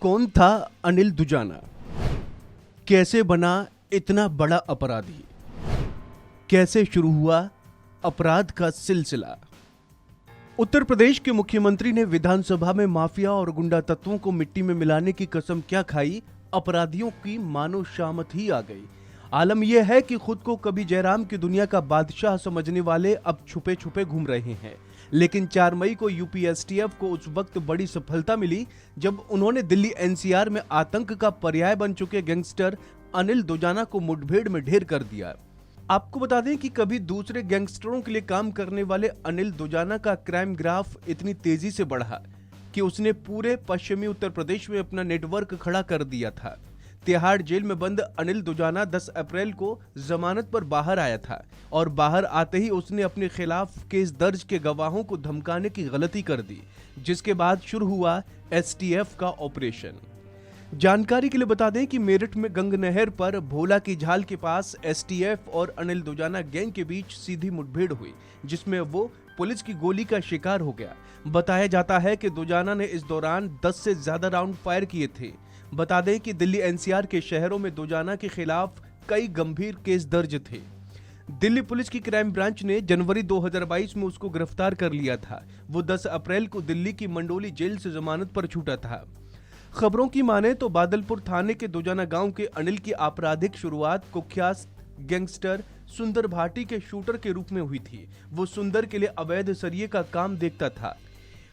कौन था अनिल दुजाना? कैसे बना इतना बड़ा अपराधी? कैसे शुरू हुआ अपराध का सिलसिला? उत्तर प्रदेश के मुख्यमंत्री ने विधानसभा में माफिया और गुंडा तत्वों को मिट्टी में मिलाने की कसम क्या खाई, अपराधियों की मानो शामत ही आ गई। आलम यह है कि खुद को कभी जयराम की दुनिया का बादशाह समझने वाले अब छुपे छुपे घूम रहे हैं। लेकिन 4 मई को यूपी एसटीएफ को उस वक्त बड़ी सफलता मिली जब उन्होंने दिल्ली एनसीआर में आतंक का पर्याय बन चुके गैंगस्टर अनिल दुजाना को मुठभेड़ में ढेर कर दिया। आपको बता दें कि कभी दूसरे गैंगस्टरों के लिए काम करने वाले अनिल दुजाना का क्राइम ग्राफ इतनी तेजी से बढ़ा कि उसने पूरे पश्चिमी उत्तर प्रदेश में अपना नेटवर्क खड़ा कर दिया था। तिहाड़ जेल में बंद अनिल दुजाना 10 अप्रैल को जमानत पर बाहर आया था और बाहर आते ही उसने अपने खिलाफ केस दर्ज के गवाहों को धमकाने की गलती कर दी, जिसके बाद शुरू हुआ एसटीएफ का ऑपरेशन। जानकारी के लिए बता दें कि मेरठ में गंगनहर पर भोला की झाल के पास एसटीएफ और अनिल दुजाना गैंग के बीच सीधी मुठभेड़ हुई, जिसमें वो पुलिस की गोली का शिकार हो गया। बताया जाता है कि दुजाना ने इस दौरान 10 से ज्यादा राउंड फायर किए थे। बता दें कि दिल्ली एनसीआर के शहरों में दुजाना के खिलाफ कई गंभीर केस दर्ज थे। दिल्ली पुलिस की क्राइम ब्रांच ने जनवरी 2022 में उसको गिरफ्तार कर लिया था। वो 10 अप्रैल को दिल्ली की मंडोली जेल से जमानत पर छूटा था। खबरों की माने तो बादलपुर थाने के दुजाना गांव के अनिल की आपराधिक शुरुआत कुख्यात गैंगस्टर सुंदर भाटी के शूटर के रूप में हुई थी। वो सुंदर के लिए अवैध सरिये का काम देखता था।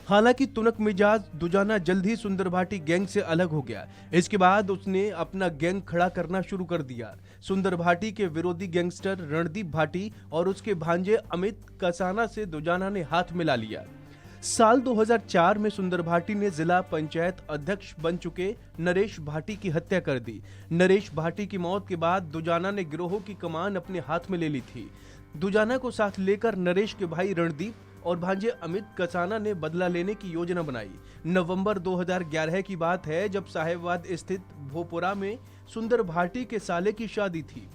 हालांकि तुनक मिजाज दुजाना जल्द ही सुंदर भाटी गैंग से अलग हो गया। इसके बाद उसने अपना गैंग खड़ा करना शुरू कर दिया। सुंदर भाटी के विरोधी गैंगस्टर रणदीप भाटी और उसके भांजे अमित कसाना से दुजाना ने हाथ मिला लिया। साल 2004 में सुंदर भाटी ने जिला पंचायत अध्यक्ष बन चुके नरेश भाटी की हत्या कर दी। नरेश भाटी की मौत के बाद दुजाना ने गिरोह की कमान अपने हाथ में ले ली थी। दुजाना को साथ लेकर नरेश के भाई रणदीप और भांजे अमित कसाना ने बदला लेने की योजना बनाई। नवंबर 2011 की बात है जब साहेबाबाद स्थित भोपुरा में सुंदर भाटी के साले की शादी थी।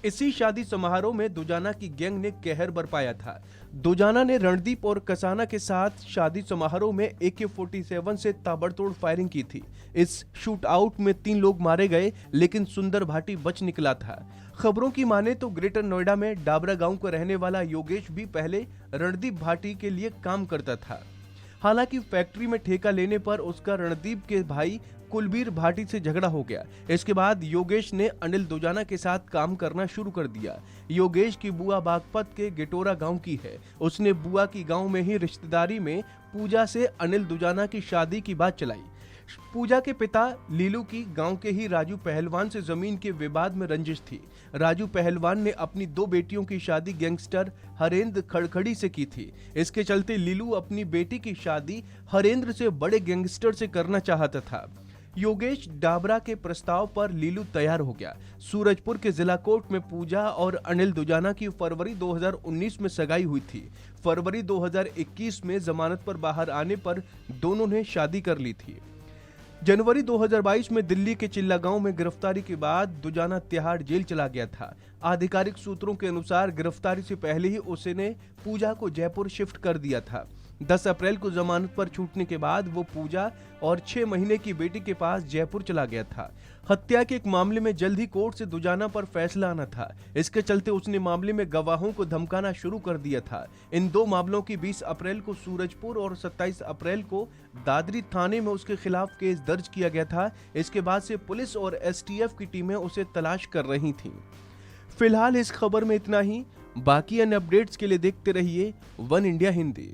इसी शादी समारोह में दुजाना की गैंग ने कहर बरपाया था। दुजाना ने रणदीप और कसाना के साथ शादी समारोह में AK-47 से ताबड़तोड़ फायरिंग की थी। इस शूट आउट में 3 लोग मारे गए, लेकिन सुंदर भाटी बच निकला था। खबरों की माने तो ग्रेटर नोएडा में डाबरा गांव का रहने वाला योगेश भी पहले रणदीप भाटी के लिए काम करता था। हालांकि फैक्ट्री में ठेका लेने पर उसका रणदीप के भाई कुलबीर भाटी से झगड़ा हो गया। इसके बाद योगेश ने अनिल दुजाना के साथ काम करना शुरू कर दिया। योगेश की बुआ बागपत के गेटोरा गांव की है। उसने बुआ की गांव में ही रिश्तेदारी में पूजा से अनिल दुजाना की शादी की बात चलाई। पूजा के पिता लीलू की गांव के ही राजू पहलवान से जमीन के विवाद में रंजिश थी। राजू पहलवान ने अपनी 2 बेटियों की शादी गैंगस्टर हरेंद्र खड़खड़ी से की थी। इसके चलते लीलू अपनी बेटी की शादी हरेंद्र से बड़े गैंगस्टर से करना चाहता था। योगेश डाबरा के प्रस्ताव पर लीलू तैयार हो गया। सूरजपुर के जिला कोर्ट में पूजा और अनिल दुजाना की फरवरी 2019 में सगाई हुई थी। फरवरी 2021 में जमानत पर बाहर आने पर दोनों ने शादी कर ली थी। जनवरी 2022 में दिल्ली के चिल्ला गांव में गिरफ्तारी के बाद दुजाना तिहाड़ जेल चला गया था। आधिकारिक सूत्रों के अनुसार गिरफ्तारी से पहले ही उसने पूजा को जयपुर शिफ्ट कर दिया था। 10 अप्रैल को जमानत पर छूटने के बाद वो पूजा और 6 महीने की बेटी के पास जयपुर चला गया था। हत्या के एक मामले में जल्द ही कोर्ट से दुजाना पर फैसला आना था। इसके चलते उसने मामले में गवाहों को धमकाना शुरू कर दिया था। इन 2 मामलों की 20 अप्रैल को सूरजपुर और 27 अप्रैल को दादरी थाने में उसके खिलाफ केस दर्ज किया गया था। इसके बाद से पुलिस और एसटीएफ की टीमें उसे तलाश कर रही थीं। फिलहाल इस खबर में इतना ही। बाकी अन्य अपडेट्स के लिए देखते रहिए वन इंडिया हिंदी।